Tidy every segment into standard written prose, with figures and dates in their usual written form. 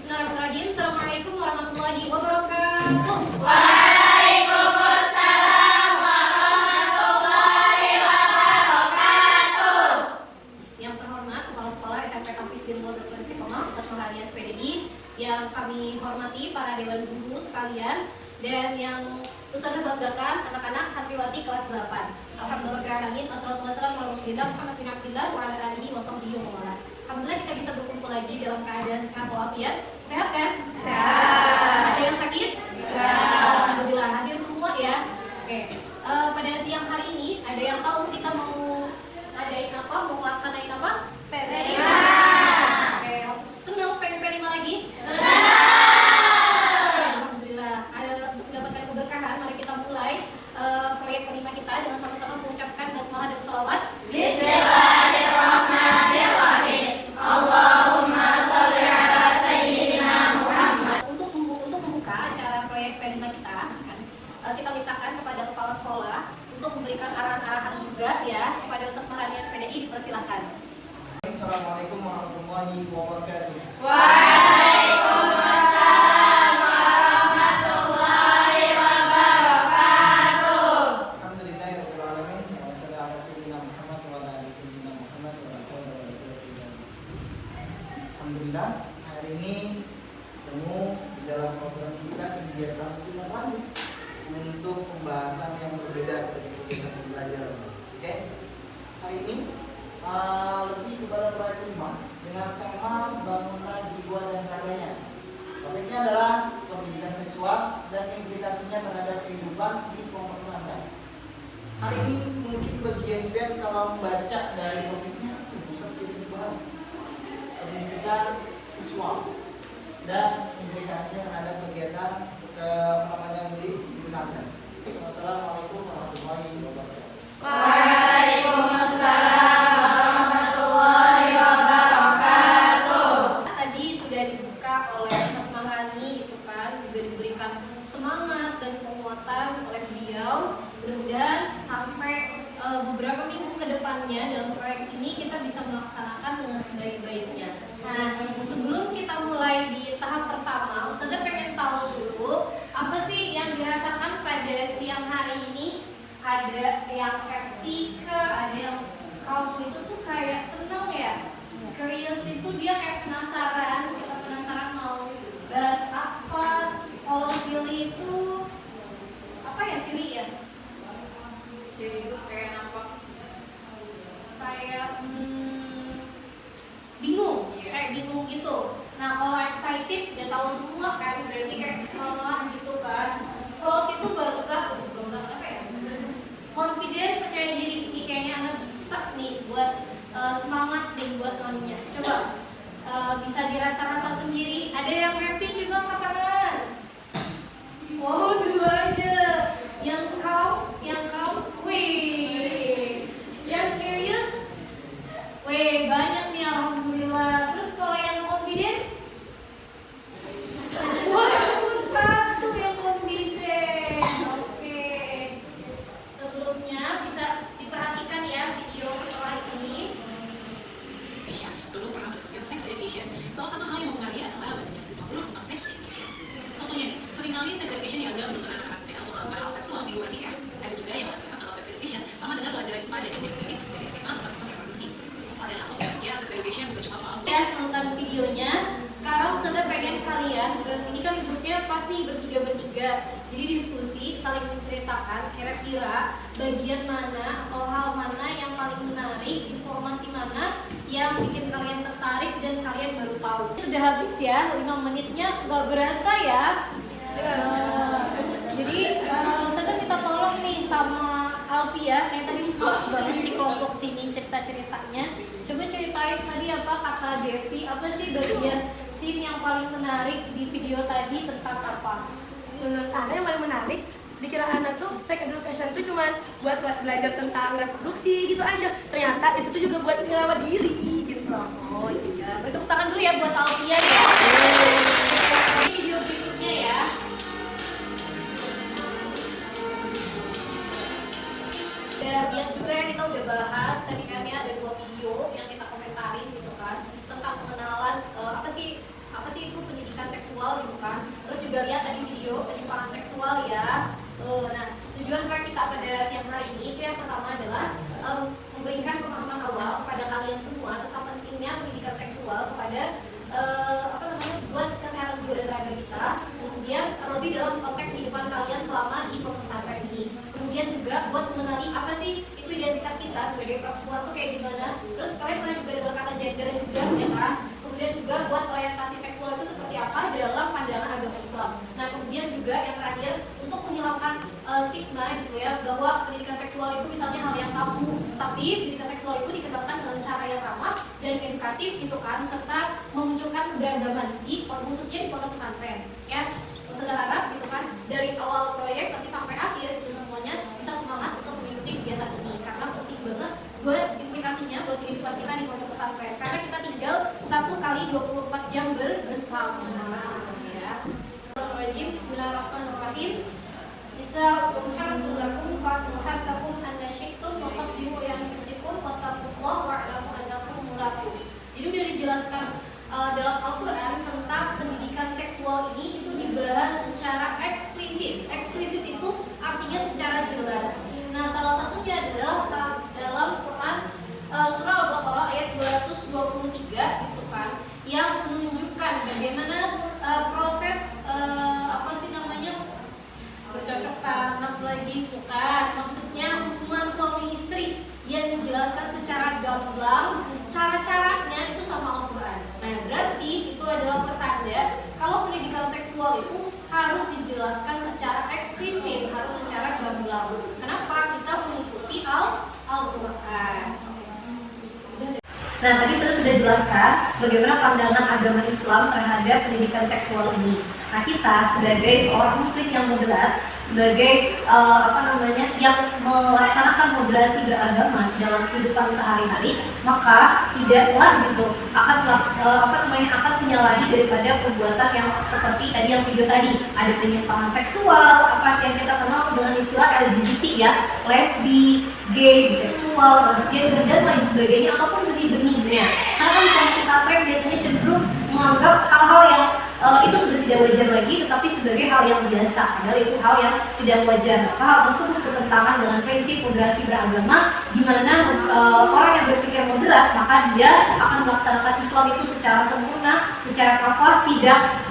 Bismillahirrahmanirrahim. Assalamualaikum warahmatullahi wabarakatuh. Waalaikumsalam warahmatullahi wabarakatuh. Yang terhormat Kepala Sekolah SMP Kampus Binul Dr. Istiqomah Ustaz Nurhani SPDI, yang kami hormati para dewan guru sekalian, dan yang Ustaz banggakan anak-anak santriwati kelas 8. Alhamdulillahirrahmanirrahim. Wassalatu wassalamu ala Rasulillah Muhammad bin Abdillah wa ala alihi wa sahbihi wa man. Alhamdulillah kita bisa berkumpul lagi dalam keadaan sehat walafiat. Sehat kan? Sehat. Ada yang sakit? Sehat. Alhamdulillah hadir semua ya. Oke. Pada siang hari ini ada yang tahu kita mau adain apa? Mau melaksanain apa? P5. Oke. Senang pengen P5 lagi? Alhamdulillah. Untuk mendapatkan keberkahan, mari kita mulai proyek P5 kita dengan sama-sama mengucapkan basmalah dan sholawat. Bismillahirrahmanirrahim. Allahumma sholli ala sayyidina Muhammad. Untuk membuka acara proyek P5 kita, kita mintakan kepada kepala sekolah untuk memberikan arahan-arahan juga ya kepada Ustaz Nurhani SPDI, dipersilahkan. Assalamualaikum warahmatullahi wabarakatuh. Waalaikumsalam warahmatullahi wabarakatuh. Alhamdulillahirabbil alamin. Wassalatu ala sayyidina Muhammad wa ala ali sayyidina Muhammad wa la haula wa la quwwata illa billah. Alhamdulillah, hari ini ketemu di dalam program kita kegiatan kita lanjut untuk pembahasan yang berbeda ketika kita belajar. Oke. Hari ini lebih kepada proyek 5 dengan tema bangunan jiwa dan raganya. Topiknya adalah pendidikan seksual dan implikasinya terhadap kehidupan di kelompok pesantren. Hari ini mungkin bagian Ben kalau membaca dari topiknya pusat jadi dibahas pendidikan seksual dan implikasinya terhadap kegiatan di pesantren. Wassalamualaikum warahmatullahi wabarakatuh. Waalaikumsalam warahmatullahi wabarakatuh. Tadi sudah dibuka oleh Ustaz Nurhani gitu kan, juga diberikan semangat dan penguatan oleh beliau. Mudah-mudahan sampai beberapa minggu ke depannya dalam proyek ini kita bisa melaksanakan dengan sebaik-baiknya. Nah, sebelum kita mulai di tahap pertama, Ustazah pengen tahu dulu apa sih yang dirasakan pada siang hari ini. Ada yang happy kah? Ada yang kamu itu tuh kayak tenang ya? Curious itu dia kayak penasaran, kita penasaran mau bahas apa. Kalau Silly itu apa ya Silly ya? Silly itu kayak apa? Kayak bingung, kayak bingung gitu. Nah kalau excited dia tahu semua kan, berarti kayak semangat gitu kan. Float itu bangga apa ya? Confident, percaya diri. Ini kayaknya anak bisa nih buat semangat nih buat anunya. Coba bisa dirasa-rasa sendiri. Ada yang happy coba angkat tangan. Oh, dua aja. Yang kau, wih. Yang curious, wih banyak nih alhamdulillah. Terus kalau yang confident, wah cuma satu yang confident. Oke. Sebelumnya bisa diperhatikan ya video setelah ini. Dulu pernah berpikir sex education, salah satu hal yang mempengaruhi adalah adanya stigma buruk tentang sex education. Contohnya, seringkali sex education dianggap menuntut anak-anak mereka untuk melakukan hal seksual di luar nikah. Ada juga yang mengatakan kalau sex education sama dengan pelajaran IPA dan SMK dari SMA tentang sistem reproduksi. Padahal sebenarnya sex education bukan cuma soal Ya, nonton videonya. Sekarang saya pengen kalian, ini kan grupnya pas nih bertiga. Jadi diskusi, saling menceritakan kira-kira bagian mana atau hal mana yang paling menarik, informasi mana yang bikin kalian tertarik dan kalian baru tahu. Sudah habis ya, 5 menitnya nggak berasa ya. Jadi saya minta tolong nih sama Alfia, yang tadi semangat banget di kelompok sini cerita-ceritanya. Coba ceritain tadi apa kata Devi, apa sih bagian scene yang paling menarik di video tadi tentang apa? Menurut Ana yang paling menarik, dikira Ana tuh sex education itu cuma buat belajar tentang reproduksi gitu aja. Ternyata itu tuh juga buat ngerawat diri gitu. Oh iya, beri tepuk tangan dulu ya buat Alfia ya. Ini video berikutnya ya. Udah lihat juga ya, kita udah bahas tadi kan ya, ada 2 video yang kita komentarin gitu kan tentang pengenalan apa sih itu pendidikan kreatif gitu kan, serta memunculkan keberagaman khususnya di pondok pesantren ya. Ustazah harap gitu kan dari awal proyek tapi sampai akhir itu semuanya bisa semangat untuk mengikuti kegiatan ini, karena penting banget buat implikasinya buat kehidupan kita di pondok pesantren, karena kita tinggal 1 kali 24 jam bersama ya. Bismillahirrahmanirrahim. Nisa'ukum lakum fa'tuhasakum anna syi'tum wa qaddimu li anfusikum wattaqullaha wa'lamu annakum mulaqu. Jadi udah dijelaskan dalam Al-Qur'an tentang pendidikan seksual ini itu dibahas secara eksplisit. Eksplisit itu artinya secara jelas. Nah, salah satunya adalah dalam Quran surah Al-Baqarah ayat 223 gitu kan, yang menunjukkan bagaimana proses bercocok tanam lagi bukan, maksudnya hubungan suami istri yang dijelaskan secara gamblang, cara-caranya itu sama Al-Quran. Nah, berarti itu adalah pertanda kalau pendidikan seksual itu harus dijelaskan secara eksplisit, harus secara gamblang. Kenapa? Kita mengikuti Al-Quran. Nah, tadi sudah jelaskan bagaimana pandangan agama Islam terhadap pendidikan seksual ini. Nah, kita sebagai seorang muslim yang moderat, sebagai yang melaksanakan moderasi beragama dalam kehidupan sehari-hari, maka tidaklah gitu akan menyalahi daripada perbuatan yang seperti tadi yang video tadi, ada penyimpangan seksual, apa yang kita kenal dengan istilah LGBT ya, lesbi, gay, biseksual, transgender dan lain sebagainya, ataupun benih-benihnya. Karena kan di pondok pesantren biasanya cenderung menganggap hal-hal yang itu sudah tidak wajar lagi, tetapi sebagai hal yang biasa, padahal itu hal yang tidak wajar. Maka hal tersebut bertentangan dengan prinsip moderasi beragama, di mana orang yang berpikir moderat maka dia akan melaksanakan Islam itu secara sempurna, secara kafah, tidak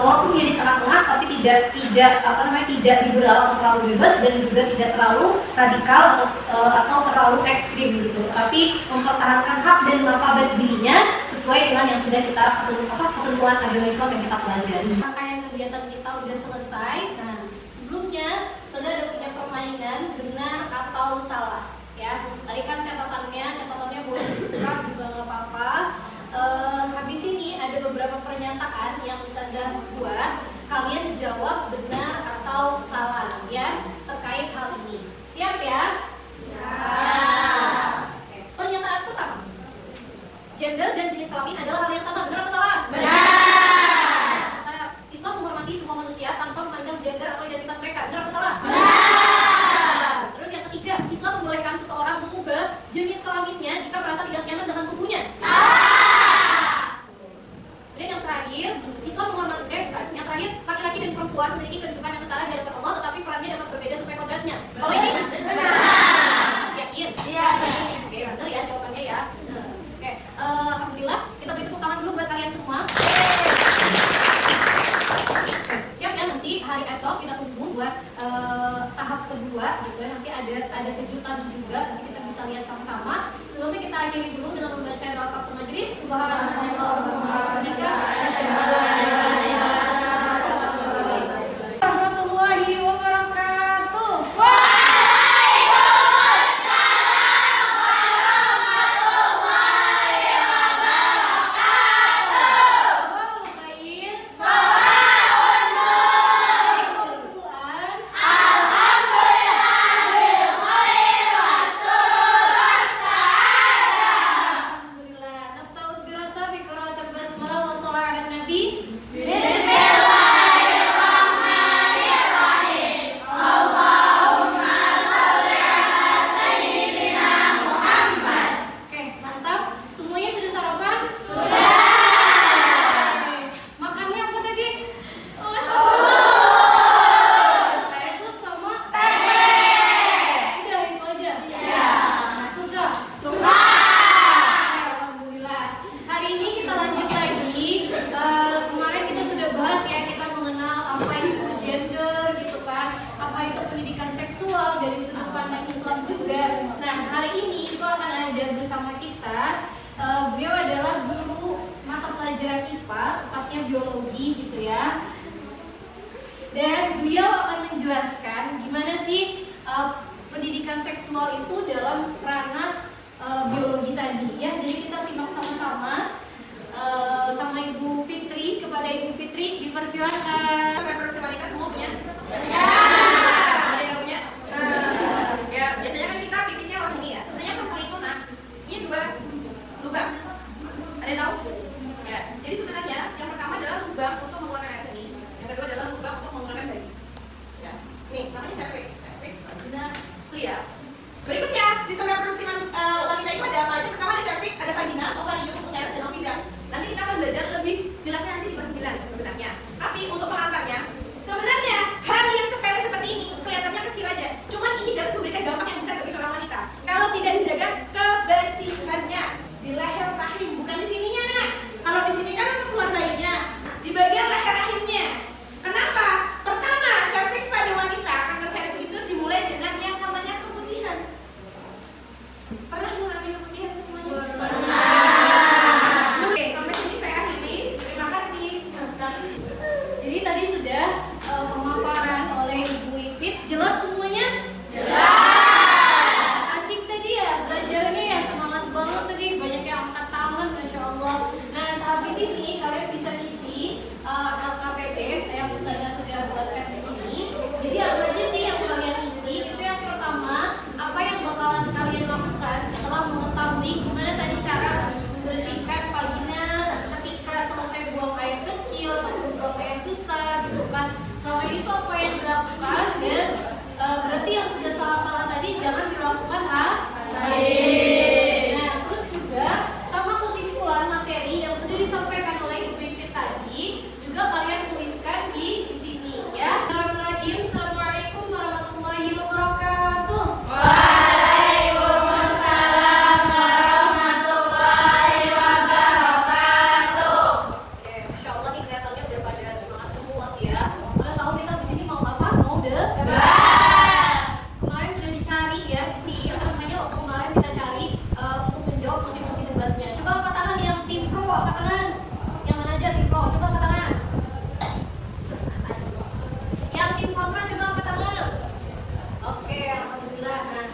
walaupun dia di tengah-tengah, tapi tidak liberal atau terlalu bebas, dan juga tidak terlalu radikal atau terlalu ekstrim gitu, tapi mempertahankan hak dan martabat dirinya sesuai dengan yang sudah kita ketentuan agama Islam yang kita pelajari. Rangkaian kegiatan kita udah selesai. Nah, sebelumnya sudah ada punya permainan benar atau salah ya. Tadi kan catatannya boleh dibuka juga nggak apa-apa. Habis ini ada beberapa pernyataan yang Ustazah buat, kalian jawab benar atau salah ya terkait hal ini. Siap ya? Siap. Oke. Pernyataan pertama, gender dan jenis kelamin adalah hal yang sama, benar atau salah? Benar. Islam menghormati semua manusia tanpa memandang gender atau identitas mereka, benar atau salah? Benar. Terus yang ketiga, Islam membolehkan seseorang mengubah jenis kelaminnya jika merasa tidak nyaman dengan tubuhnya. Salah. Dan yang terakhir, Islam menghormati yang terakhir, laki-laki dan perempuan memiliki kedudukan yang setara di hadapan Allah, tetapi perannya dapat berbeda sesuai kodratnya. Kalau ini benar. Yakin? Iya. Oke, benar ya jawabannya ya. Oke, alhamdulillah kita beri tepuk tangan dulu buat kalian semua. Siap ya, nanti hari esok kita tunggu buat tahap kedua gitu ya. Nanti ada kejutan juga, nanti kita bisa lihat sama-sama. Sebelumnya kita akhiri dulu dengan membaca doa kafaratul majelis. Subhanallahumma wa bihamdika, asyhadu an la ilaha illa anta, astaghfiruka warahmatullahi wabarakatuh. Dari sudut pandang Islam juga. Nah, hari ini itu akan ada bersama kita beliau adalah guru mata pelajaran IPA, tepatnya biologi gitu ya. Dan beliau akan menjelaskan gimana sih pendidikan seksual itu dalam ranah biologi tadi ya. Jadi kita simak sama-sama. Persilakan. Reproduksi wanita semua punya? Ya. Ada yang punya? Ya, biasanya kan kita pipisnya lewat sini ya. Sebenarnya perempuan itu ini 2 lubang. Ada yang tahu? Ya. Jadi sebenarnya yang pertama adalah lubang untuk mengeluarkan air seni. Yang kedua adalah lubang untuk mengeluarkan bayi. Ya. Nih, namanya cervix. Cervix. Nah, itu ya. Berikutnya, sistem reproduksi wanita itu ada apa aja? Pertama ada cervix, ada vagina, ovarium, uterus, dan ovidum. Nanti kita akan belajar lebih jelasnya nanti di kelas 9 sebenarnya. Tapi untuk pengantarnya, sebenarnya hal yang sepele seperti ini kelihatannya kecil aja. Cuman ini dapat memberikan dampak yang besar bagi seorang wanita. Kalau tidak dijaga kebersihannya di leher rahim, bukan di sininya nak. Kalau di sini kan untuk keluar bayinya, di bagian leher rahimnya. Kenapa? Pertama, cervix pada wanita, kanker cervix itu dimulai dengan yang namanya keputihan. Pernah mengalami keputihan semuanya? Oke, sampai sini saya akhiri. Terima kasih. Jadi tadi sudah pemaparan oleh Ibu Ipit. Jelas semuanya? Asik tadi ya belajarnya ya, semangat banget tadi, banyak yang angkat tangan, masya Allah. Nah sehabis ini kalian bisa isi LKPD yang saya sudah buatkan di sini. Jadi apa aja sih yang kalian isi? Itu yang pertama, apa yang bakalan kalian lakukan setelah mengetahui gimana tadi cara membersihkan vagina ketika selesai buang air kecil atau buang air besar gitu kan. Selama ini tuh apa yang dilakukan dan berarti yang sudah salah-salah tadi jangan dilakukan lagi. Nah, terus juga sama kesimpulan materi yang sudah disampaikan oleh Ibu Ipit tadi juga kalian tuliskan di sini ya. Bismillahirrahmanirrahim. Assalamualaikum warahmatullahi wabarakatuh. Waalaikumsalam warahmatullahi wabarakatuh. Oke, masya Allah nih kelihatannya udah pada semangat semua ya. Pada tahu kita di sini mau apa? Mau kemarin sudah dicari ya si apa namanya waktu kemarin kita cari untuk menjawab masing-masing debatnya. Coba angkat tangan yang tim pro, angkat tangan. Yang mana aja tim pro? Coba angkat tangan. Yang tim kontra coba angkat tangan. Oke, alhamdulillah. Nah,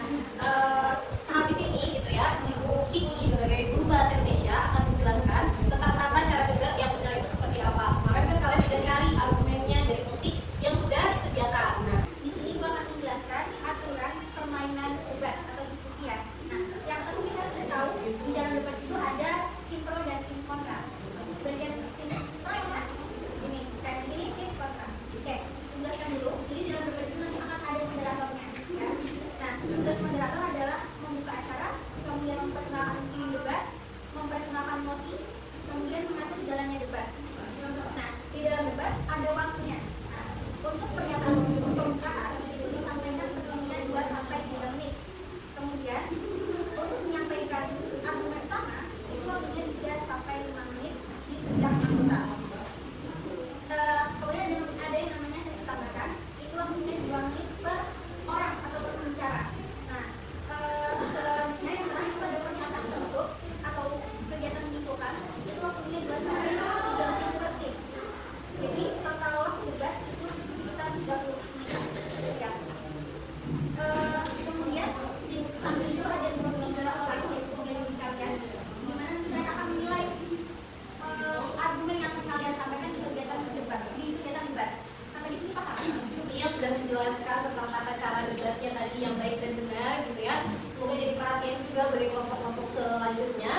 sehabis ini gitu ya, Ibu Kiki sebagai guru bahasa Indonesia akan menjelaskan tentang tata cara debat yang benar itu seperti apa. Kemarin kan kalian sudah cari argumennya dari musik yang sudah disediakan. Nah, Di sini gua akan menjelaskan aturan permainan debat atau diskusi ya. Nah, yang pertama kita sudah tahu di dalam debat itu ada tim pro dan tim kontra. Bagian tim pro ya, ini tim kontra. Oke, tugaskan dulu. Jadi dalam debat itu nanti akan ada moderatornya, ya. Nah, tugas moderator adalah membuka acara, kemudian memperkenalkan tim debat, memperkenalkan mosi, kemudian mengatur jalannya debat. Nah, di dalam debat ada waktunya. Nah, untuk pernyataan pembukaan itu disampaikan pertemuannya 2 sampai 3 menit. Kemudian untuk menyampaikan argumen pertama itu waktunya 3 sampai 5 menit di setiap anggota. Kemudian ada yang namanya sesi tambahkan, itu waktunya 2 menit per orang atau per pembicara. Nah, selanjutnya yang terakhir itu ada pernyataan penutup atau kegiatan menyimpulkan, itu waktunya 2 sampai 3 menit per tim. Jadi total waktu debat itu sekitar 30 menit. Ya. Kemudian di samping itu ada 3 orang yaitu 3 juri kalian, di mana mereka akan menilai argumen yang akan kalian sampaikan di kegiatan debat. Sampai di sini paham? Yang sudah menjelaskan tentang tata cara debatnya tadi yang baik dan benar gitu ya. Semoga jadi perhatian juga bagi kelompok-kelompok selanjutnya.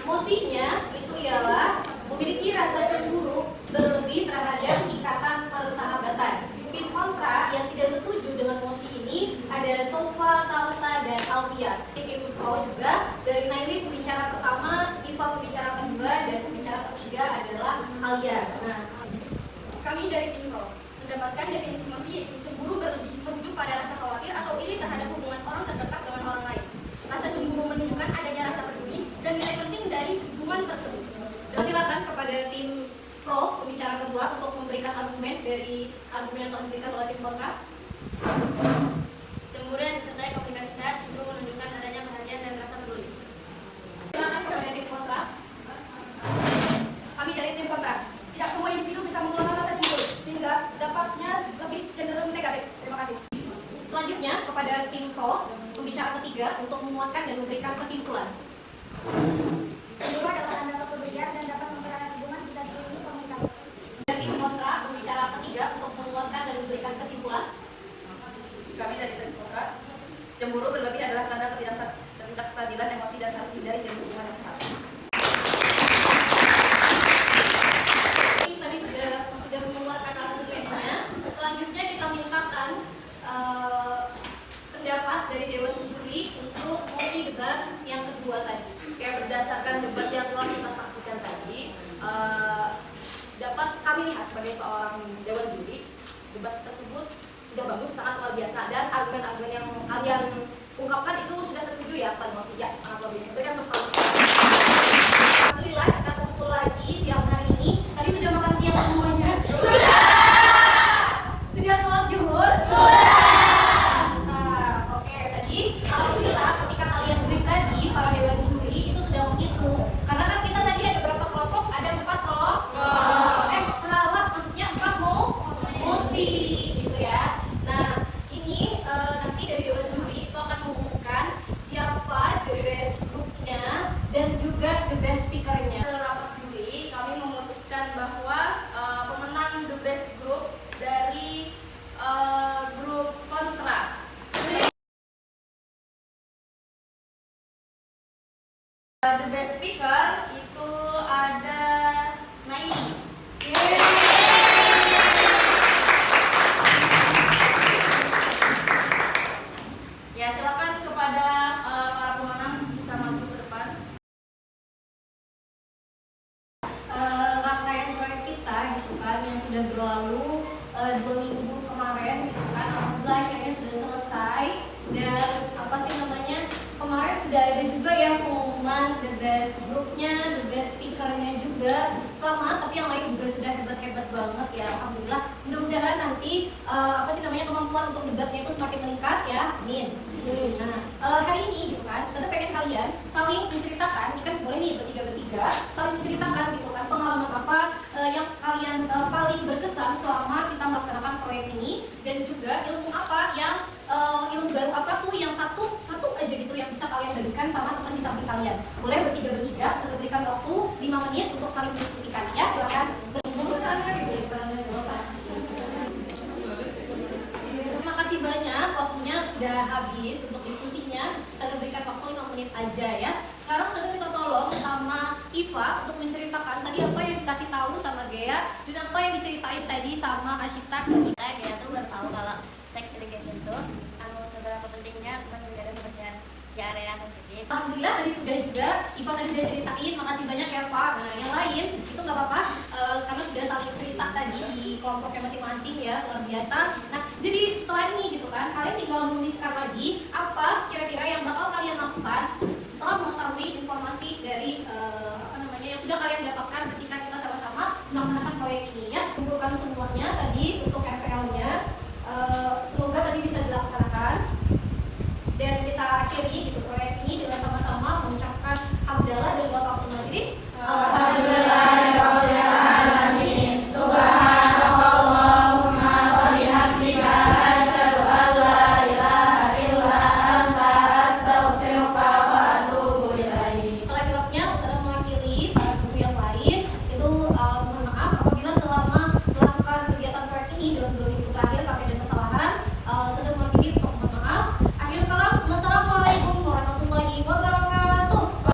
Mosinya itu ialah memiliki rasa cemburu berlebih terhadap ikatan persahabatan. Tim kontra yang tidak setuju dengan mosi ini ada Sofa, Salsa, dan Alvia. Tim pro juga dari Naili pembicara pertama, Iva pembicara kedua, dan pembicara ketiga adalah Alia. Nah, Kami dari tim pro mendapatkan definisi mosi yaitu cemburu berlebih merujuk pada rasa khawatir atau iri terhadap hubungan orang terdekat dengan orang lain. Rasa cemburu menunjukkan adanya rasa peduli dan nilai penting dari hubungan tersebut. silakan kepada tim pro pembicara kedua untuk memberikan argumen dari argumen yang telah diberikan oleh tim kontra. Cemburu yang disertai komunikasi sehat justru menunjukkan adanya perhatian dan rasa peduli. Silakan kepada tim kontra. Kami dari tim kontra, tidak semua individu bisa mengelola rasa cemburu sehingga dampaknya lebih cenderung negatif. Terima kasih. Selanjutnya kepada tim pro pembicara ketiga untuk menguatkan dan memberikan kesimpulan. Cemburu adalah tanda kepedulian dan dapat mempererat hubungan jika diiringi komunikasi. Tim kontra sebagai seorang dewan juri, debat tersebut sudah bagus, sangat luar biasa, dan argumen-argumen yang kalian ungkapkan itu sudah tertuju ya pada emosi ya, sangat luar biasa. Berikan tepuk tangan. Alhamdulillah kita kumpul lagi siang hari ini. Tadi sudah makan siang semuanya? Sudah. Sudah sholat zuhur? Sudah. Nah, oke, tadi alhamdulillah ketika kalian break tadi para dewan juri itu sudah menghitung. Karena kan kita tadi ada berapa kelompok? Ada 4 kelompok. Salah, maksudnya 4 mosi gitu ya. Nah, ini nanti dari dewan juri itu akan mengumumkan siapa the best grupnya dan juga the best speakernya. Rapat juri, kami memutuskan bahwa pemenang the best group dari grup kontra. The best speaker itu ada Naini. Ya, silakan kepada para pemenang bisa maju ke depan. Rangkaian proyek kita gitu kan yang sudah berlalu 2 minggu kemarin gitu kan, alhamdulillah akhirnya sudah selesai. Dan apa sih namanya, kemarin sudah ada juga yang pengumuman the best grupnya, the best speakernya juga. Selamat, tapi yang lain juga sudah hebat-hebat banget ya, alhamdulillah. Mudah-mudahan nanti apa sih namanya, kemampuan untuk debatnya itu semakin meningkat ya, amin. Nah, hari ini gitu kan, saya pengen kalian saling menceritakan, ini kan boleh nih bertiga, saling menceritakan gitu kan pengalaman apa yang kalian paling berkesan selama kita melaksanakan proyek ini, dan juga ilmu apa yang ilmu baru apa tuh yang satu aja gitu yang bisa kalian bagikan sama teman di samping kalian. Boleh bertiga, sudah berikan waktu 5 menit untuk saling mendiskusikan ya, silakan. Terima kasih banyak, waktunya sudah habis untuk diskusinya. Saya berikan waktu 5 menit aja ya. Sekarang saya minta tolong sama Iva untuk menceritakan tadi apa yang dikasih tahu sama Gea dan apa yang diceritain tadi sama Ashita ke Iva. Gea tuh baru tahu kalau sex education tuh seberapa pentingnya buat menjaga kebersihan di area sensitif. Alhamdulillah tadi sudah juga Iva tadi sudah ceritain, makasih banyak ya Pak. Nah yang lain itu nggak apa-apa karena sudah saling cerita tadi di kelompoknya masing-masing ya, luar biasa. Nah jadi setelah ini gitu kan, kalian tinggal menuliskan lagi apa kira-kira yang bakal kalian lakukan setelah mengetahui informasi dari apa namanya yang sudah kalian dapatkan ketika kita sama-sama melaksanakan proyek ini ya. Kumpulkan semuanya tadi untuk MPL-nya.